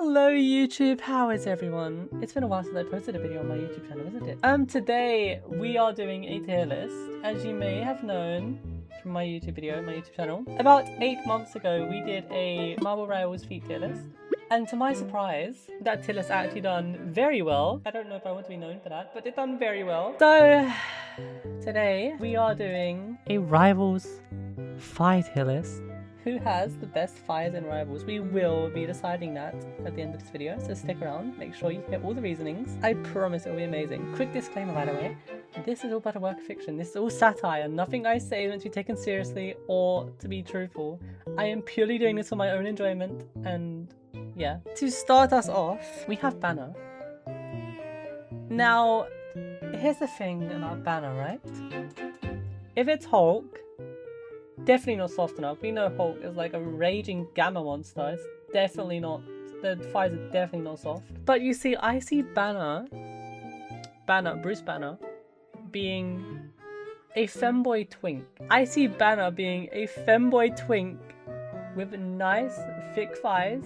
Hello YouTube, how is everyone? It's been a while since I posted a video on my YouTube channel, isn't it? Today we are doing a tier list. As you may have known from my YouTube video, my YouTube channel, about 8 months ago we did a Marble Rivals feet tier list. And to my surprise, that tier list actually done very well. I don't know if I want to be known for that, but it done very well. So today we are doing a Rivals Fi tier list. Who has the best fires in Rivals? We will be deciding that at the end of this video, so stick around, make sure you hear all the reasonings. I promise it will be amazing. Quick disclaimer by the way, this is all but a work of fiction. This is all satire. Nothing I say is meant to be taken seriously or to be truthful. I am purely doing this for my own enjoyment, and yeah. To start us off, we have Banner. Now, here's the thing about Banner, right? If it's Hulk, definitely not soft enough. We know Hulk is like a raging gamma monster. It's definitely not, the fires are definitely not soft. But you see, I see Bruce Banner, being a femboy twink. I see Banner being a femboy twink with nice thick thighs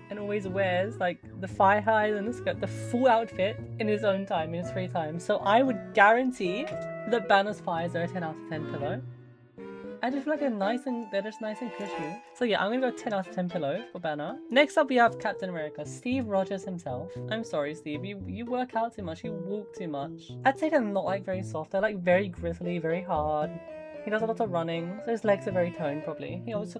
and always wears like the thigh highs and the full outfit in his own time, in his free time. So I would guarantee that Banner's thighs are a 10 out of 10 pillow. I just feel like they're just nice and cushy. So yeah, I'm gonna go 10 out of 10 pillow for Banner. Next up we have Captain America, Steve Rogers himself. I'm sorry Steve, you work out too much, you walk too much. I'd say they're not like very soft, they're like very grizzly, very hard. He does a lot of running, so his legs are very toned probably. He also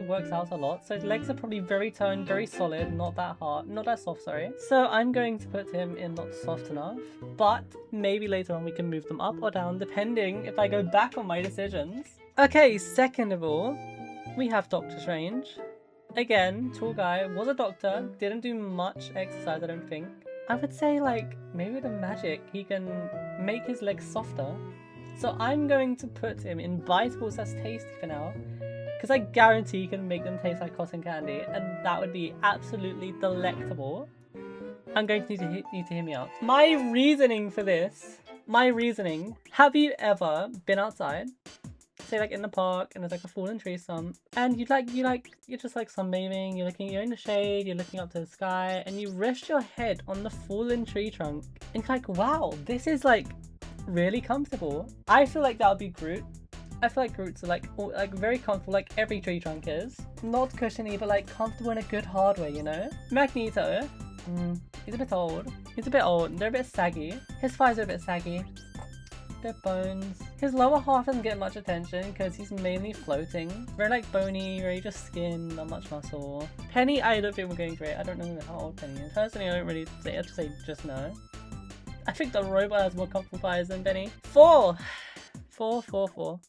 works out a lot, so his legs are probably very toned, very solid, not that hard, not that soft, sorry. So I'm going to put him in not soft enough, but maybe later on we can move them up or down depending if I go back on my decisions. Okay, second of all, we have Doctor Strange. Again, tall guy, was a doctor, didn't do much exercise, I don't think. I would say like, maybe with the magic, he can make his legs softer. So I'm going to put him in bitables as tasty for now, because I guarantee you can make them taste like cotton candy, and that would be absolutely delectable. I'm going to need you to hear me out. My reasoning for this, have you ever been outside? Say like in the park and there's like a fallen tree stump and you're just like sunbathing, you're in the shade, you're looking up to the sky and you rest your head on the fallen tree trunk and you're like, wow, this is like really comfortable. I feel like that would be Groot. I feel like Groots are like very comfortable, like every tree trunk is. Not cushiony, but like comfortable in a good hard way, you know? Magneto, he's a bit old. He's a bit old, they're a bit saggy. His thighs are a bit saggy. Their bones. His lower half doesn't get much attention because he's mainly floating. Very like bony, very just skin, not much muscle. Penny, I don't think we're going great. I don't know how old Penny is. Personally, I don't really say, I have to say just no. I think the robot has more comfortable thighs than Penny. 4. Biteable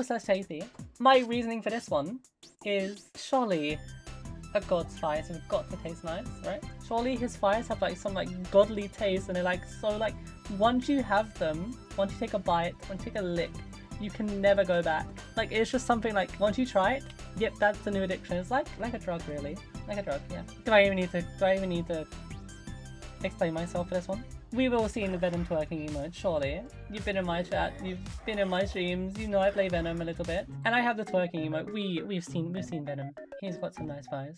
slash tasty. My reasoning for this one is surely a god's thighs have got to taste nice, right? Surely his thighs have like some like godly taste and they're like so like once you have them, once you take a bite, once you take a lick, you can never go back. Like it's just something like once you try it, yep, that's the new addiction. It's like a drug really. Like a drug, yeah. Do I even need to explain myself for this one? We've all seen the Venom twerking emote, surely. You've been in my chat, you've been in my streams, you know I play Venom a little bit. And I have the twerking emote. We've seen Venom. He's got some nice thighs.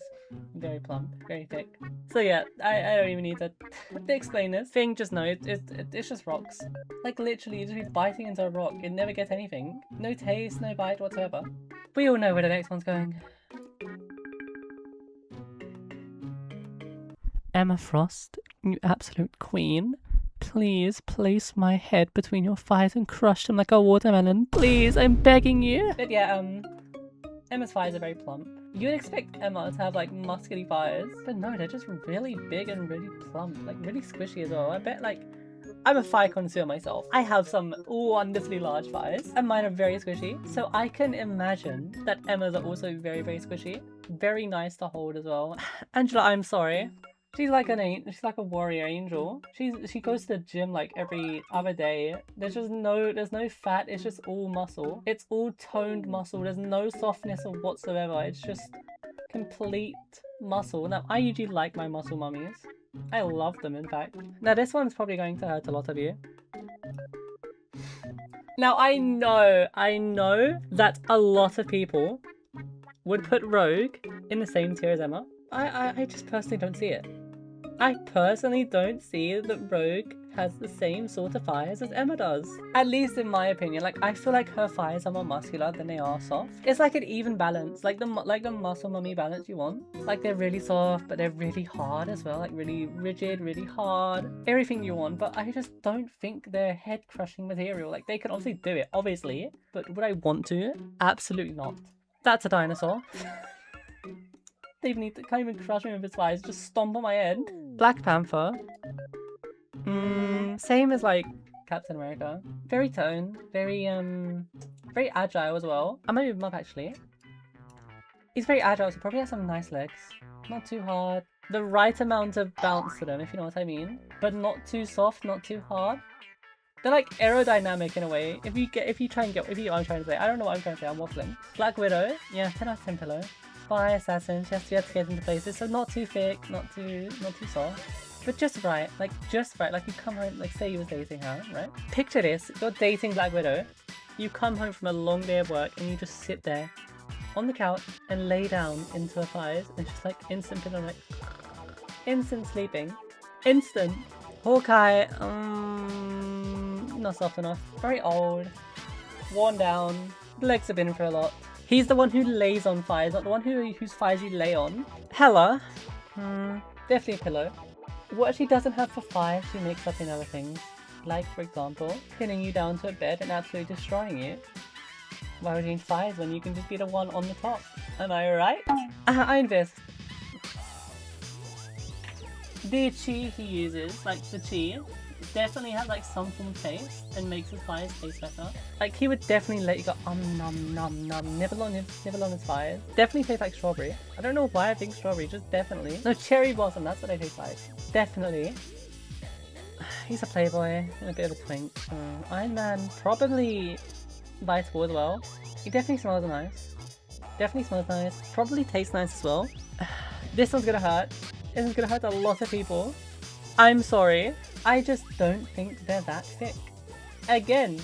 Very plump, very thick. So yeah, I don't even need to explain this. Thing, just know, it's just rocks. Like literally, you just be biting into a rock, it never gets anything. No taste, no bite whatsoever. We all know where the next one's going. Emma Frost, you absolute queen. Please place my head between your thighs and crush them like a watermelon. Please, I'm begging you. But yeah, Emma's thighs are very plump. You'd expect Emma to have like muscular thighs, but no, they're just really big and really plump, like really squishy as well. I bet like, I'm a thigh connoisseur myself. I have some wonderfully large thighs and mine are very squishy. So I can imagine that Emma's are also very, very squishy. Very nice to hold as well. Angela, I'm sorry. She's like she's like a warrior angel. She goes to the gym like every other day. There's no fat, it's just all muscle. It's all toned muscle. There's no softness whatsoever. It's just complete muscle. Now I usually like my muscle mummies. I love them in fact. Now this one's probably going to hurt a lot of you. Now I know that a lot of people would put Rogue in the same tier as Emma. I just personally don't see it. I personally don't see that Rogue has the same sort of thighs as Emma does. At least in my opinion. Like, I feel like her thighs are more muscular than they are soft. It's like an even balance, like the muscle mummy balance you want. Like, they're really soft, but they're really hard as well. Like, really rigid, really hard. Everything you want, but I just don't think they're head-crushing material. Like, they could obviously do it, obviously. But would I want to? Absolutely not. That's a dinosaur. They even can't even crush me with his thighs, just stomp on my head. Black Panther. Same as like Captain America. Very toned, very agile as well. I might move him up actually. He's very agile, so he probably has some nice legs. Not too hard. The right amount of bounce to them, if you know what I mean. But not too soft, not too hard. They're like aerodynamic in a way. I'm trying to say. I don't know what I'm trying to say, I'm waffling. Black Widow, yeah, 10 out of 10 pillow. Spy assassin, she has to get into places, so not too thick, not too soft. But just right, like you come home, like say you was dating her, right? Picture this, you're dating Black Widow, you come home from a long day of work and you just sit there on the couch and lay down into her thighs and it's just like instant pillow, like instant sleeping. Instant. Hawkeye, not soft enough. Very old. Worn down. The legs have been in for a lot. He's the one who lays on thighs, not the one whose thighs you lay on. Hella. Definitely a pillow. What she doesn't have for thighs, she makes up in other things. Like, for example, pinning you down to a bed and absolutely destroying you. Why would you need thighs when you can just be the one on the top? Am I right? Iron Fist. The chi he uses, like the chi, definitely has like some form of taste and makes his thighs taste better. Like he would definitely let you go nom, nibble on his thighs. Definitely tastes like strawberry. I don't know why I think strawberry, just definitely. No, cherry blossom, that's what they taste like. Definitely. He's a playboy and a bit of a twink. Iron Man, probably bitable as well. He definitely smells nice. Definitely smells nice. Probably tastes nice as well. This one's gonna hurt. This is gonna hurt a lot of people. I'm sorry. I just don't think they're that thick. Again,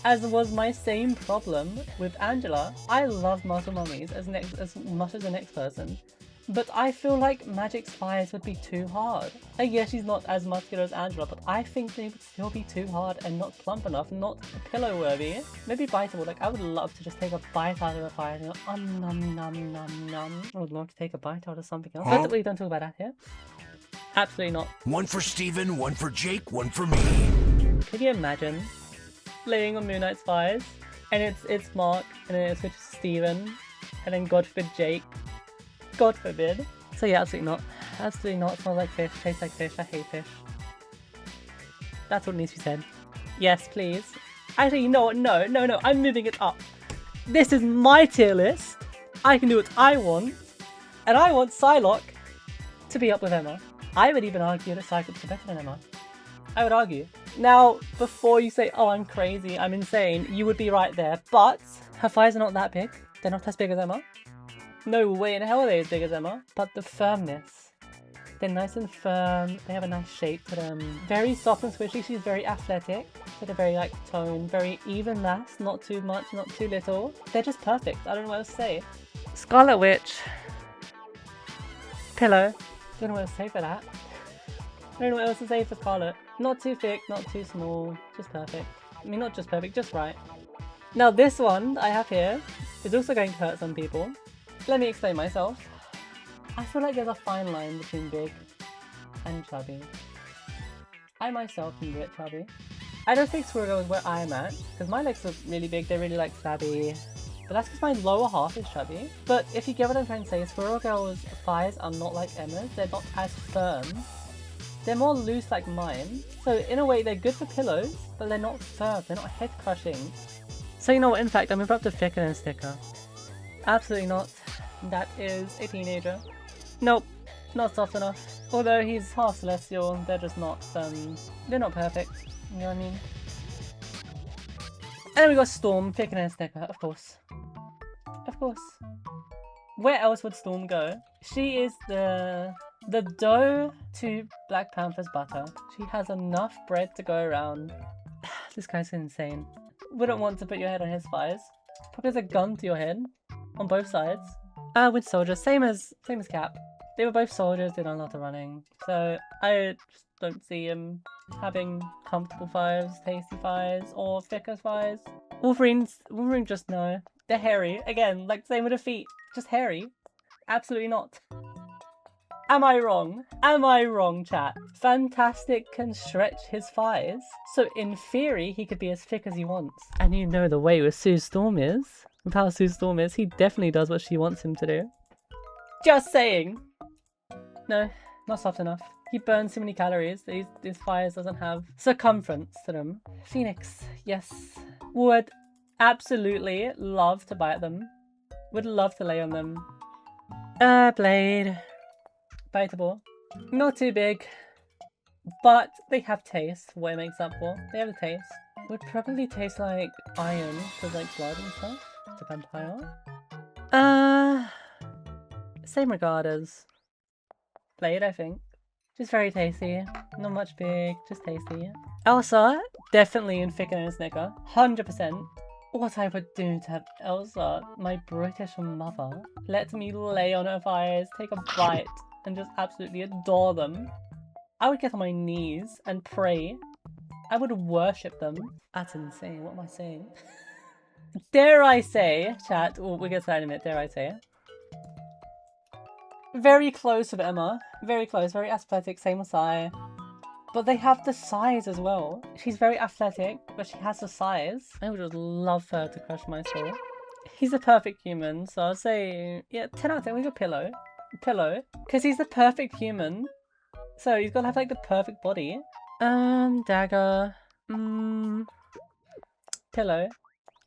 as was my same problem with Angela, I love muscle mummies as much as the next person, but I feel like Magic's thighs would be too hard. Like, yeah, she's not as muscular as Angela, but I think they would still be too hard and not plump enough, not pillow worthy. Maybe biteable. Like, I would love to just take a bite out of her thighs and go, nom. I would love to take a bite out of something else. But we don't talk about that here. Absolutely not. One for Steven, one for Jake, one for me. Could you imagine laying on Moon Knight's thighs and it's Mark and then it switches to Steven and then God forbid Jake. God forbid. So yeah, absolutely not. Absolutely not. Smells like fish, tastes like fish, I hate fish. That's what needs to be said. Yes, please. Actually, no, I'm moving it up. This is my tier list. I can do what I want. And I want Psylocke to be up with Emma. I would even argue that Cyclops is better than Emma. I would argue. Now, before you say, oh, I'm crazy, I'm insane, you would be right there. But her thighs are not that big. They're not as big as Emma. No way in hell are they as big as Emma. But the firmness. They're nice and firm. They have a nice shape to them. Very soft and squishy. She's very athletic. So they're very like toned. Very even mass. Not too much, not too little. They're just perfect. I don't know what else to say. Scarlet Witch. Pillow. Don't know what else to say for that. I don't know what else to say for Scarlet. Not too thick, not too small. Just perfect. I mean, not just perfect, just right. Now this one I have here is also going to hurt some people. Let me explain myself. I feel like there's a fine line between big and chubby. I myself am a bit chubby. I don't think Squirrel is where I'm at, because my legs are really big, they're really like flabby. But that's because my lower half is chubby. But if you get what I'm trying to say, Squirrel Girl's thighs are not like Emma's, they're not as firm. They're more loose like mine. So in a way, they're good for pillows, but they're not firm, they're not head crushing. So you know what, in fact, I'm about to thicker than a sticker. Absolutely not. That is a teenager. Nope, not soft enough. Although he's half celestial, they're just not, they're not perfect. You know what I mean? And then we got Storm, thicker than a sticker, of course. Of course. Where else would Storm go? She is the dough to Black Panther's butter. She has enough bread to go around. This guy's insane. Wouldn't want to put your head on his thighs. Probably has a gun to your head. On both sides. With soldiers, same as Cap. They were both soldiers, did a lot of running. So I just don't see him having comfortable fires, tasty fires, or thicker fires. Wolverine just no. They're hairy. Again, like same with the feet. Just hairy. Absolutely not. Am I wrong? Am I wrong, chat? Fantastic can stretch his thighs, so in theory he could be as thick as he wants. And you know the way with Sue Storm is. With how Sue Storm is, he definitely does what she wants him to do. Just saying. No, not soft enough. He burns too many calories. His fires doesn't have circumference to them. Phoenix, yes. Would absolutely love to bite them. Would love to lay on them. Blade. Biteable. Not too big. But they have taste, what it makes up for. They have a taste. Would probably taste like iron, because like blood and stuff. It's a vampire. Same regard as Blade, I think. Just very tasty. Not much big, just tasty. Elsa, definitely in thicker than a Snicker. 100%. What I would do to have Elsa, my British mother, let me lay on her thighs, take a bite, and just absolutely adore them. I would get on my knees and pray. I would worship them. That's insane. What am I saying? Dare I say, chat, we'll get to that in a minute, dare I say. Very close with Emma. Very close, very athletic, same as I. But they have the size as well. She's very athletic, but she has the size. I would just love her to crush my soul. He's a perfect human, so I'll say, yeah, 10 out of 10, we got Pillow. Pillow. Because he's the perfect human. So he's got to have like the perfect body. Dagger. Pillow.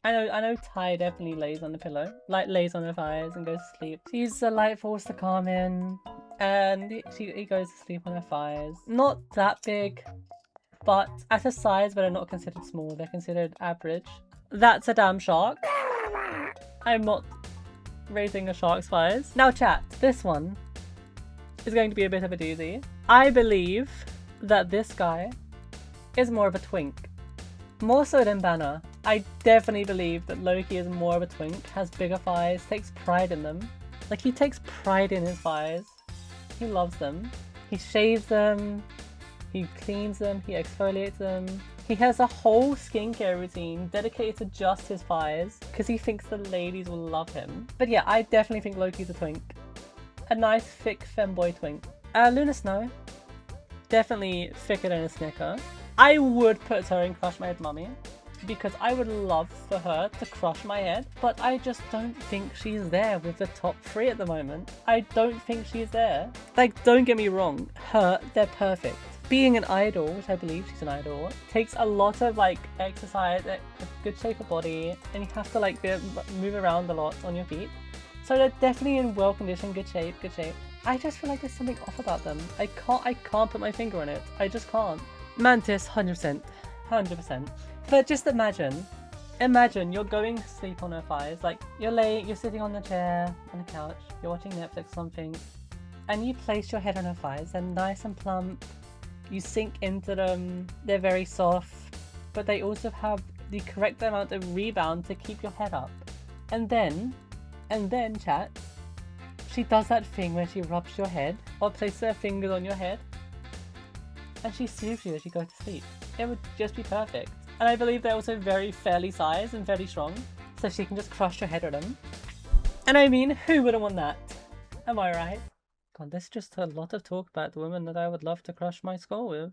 I know Ty definitely lays on the pillow. Like lays on her thighs and goes to sleep. She's a light force to calm in. And he goes to sleep on her thighs. Not that big, but at a size where they're not considered small, they're considered average. That's a damn shark. I'm not raising a shark's thighs. Now chat, this one is going to be a bit of a doozy. I believe that this guy is more of a twink. More so than Banner. I definitely believe that Loki is more of a twink, has bigger thighs, takes pride in them. Like, he takes pride in his thighs. He loves them. He shaves them, he cleans them, he exfoliates them. He has a whole skincare routine dedicated to just his thighs because he thinks the ladies will love him. But yeah, I definitely think Loki's a twink. A nice, thick femboy twink. Luna Snow. Definitely thicker than a Snicker. I would put her in Crush My Head Mummy because I would love for her to crush my head, but I just don't think she's there with the top 3 at the moment. I don't think she's there. Like, don't get me wrong, they're perfect. Being an idol, which I believe she's an idol, takes a lot of like exercise, a good shape of body, and you have to like move around a lot on your feet. So they're definitely in well conditioned, good shape. I just feel like there's something off about them. I can't put my finger on it. I just can't. Mantis, 100%. 100%. But just imagine you're going to sleep on her thighs. Like, you're sitting on the chair, on the couch, you're watching Netflix or something, and you place your head on her thighs. They're nice and plump. You sink into them. They're very soft, but they also have the correct amount of rebound to keep your head up. And then, chat, she does that thing where she rubs your head or places her fingers on your head and she soothes you as you go to sleep. It would just be perfect. And I believe they're also very fairly sized and fairly strong, so she can just crush your head with them. And I mean, who wouldn't want that? Am I right? God, there's just a lot of talk about the women that I would love to crush my skull with.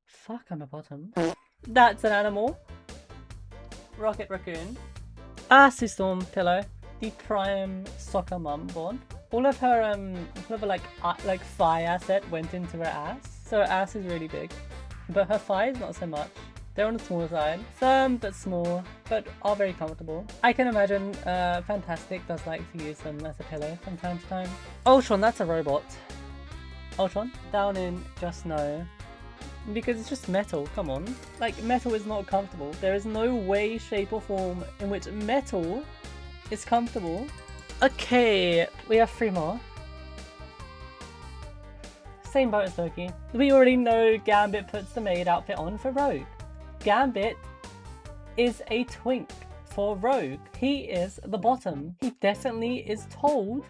Fuck, I'm a bottom. That's an animal. Rocket Raccoon. Sue Storm Pillow. The prime soccer mum born. All of her like thigh asset went into her ass. So her ass is really big. But her thighs not so much. They're on the smaller side. Some but small, but are very comfortable. I can imagine Fantastic does like to use them as a pillow from time to time. Ultron, that's a robot. Ultron, down in Just No. Because it's just metal, come on. Like, metal is not comfortable. There is no way, shape or form in which metal is comfortable. Okay, we have 3 more. Same boat as Loki. We already know Gambit puts the maid outfit on for Rogue. Gambit is a twink. for Rogue. He is the bottom. He definitely is told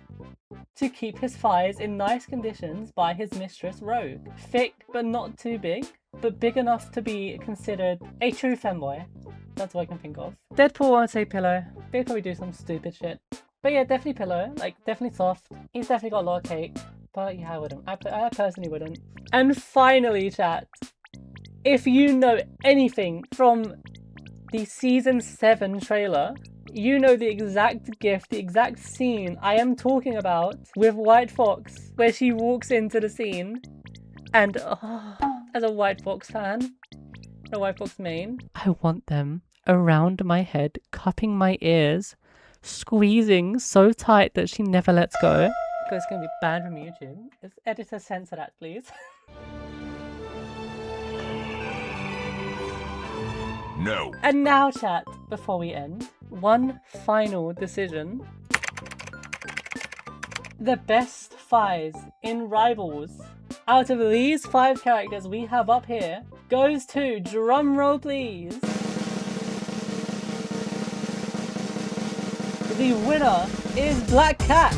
to keep his thighs in nice conditions by his mistress Rogue. Thick but not too big, but big enough to be considered a true femboy. That's what I can think of. Deadpool won't say pillow. They'd probably do some stupid shit. But yeah, definitely pillow. Like, definitely soft. He's definitely got a lot of cake. But yeah, I wouldn't. I personally wouldn't. And finally, chat. If you know anything from the season 7 trailer, you know the exact gif, the exact scene I am talking about with White Fox, where she walks into the scene, and as a White Fox fan, a White Fox main, I want them around my head, cupping my ears, squeezing so tight that she never lets go. Because it's going to be banned from YouTube. Is editor censor that, please? No. And now, chat, before we end, one final decision. The best thighs in Rivals out of these 5 characters we have up here goes to, drumroll please, the winner is Black Cat.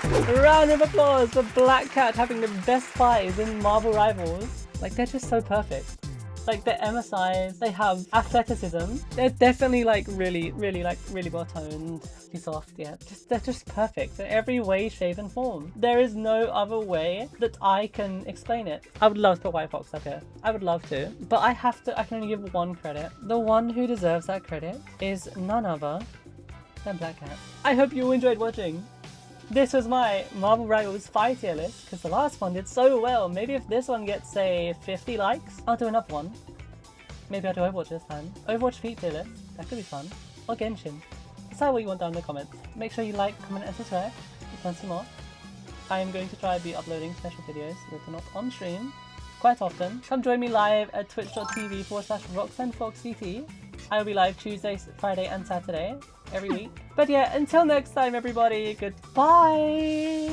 A round of applause for Black Cat having the best thighs in Marvel Rivals. Like, they're just so perfect. Like, they're MSIs, they have athleticism. They're definitely like really well toned, soft, yeah. They're just perfect in every way, shape and form. There is no other way that I can explain it. I would love to put White Fox up here. I would love to, but I can only give one credit. The one who deserves that credit is none other than Black Cat. I hope you enjoyed watching. This was my Marvel Rivals 5 tier list, because the last one did so well. Maybe if this one gets, say, 50 likes, I'll do another one. Maybe I'll do Overwatch this time. Overwatch Feet tier list, that could be fun. Or Genshin. Decide what you want down in the comments. Make sure you like, comment and subscribe if you want to see more. I am going to try to be uploading special videos that are not on stream quite often. Come join me live at twitch.tv/RoxanneFoxVT. I will be live Tuesday, Friday and Saturday every week. But yeah, until next time everybody, goodbye!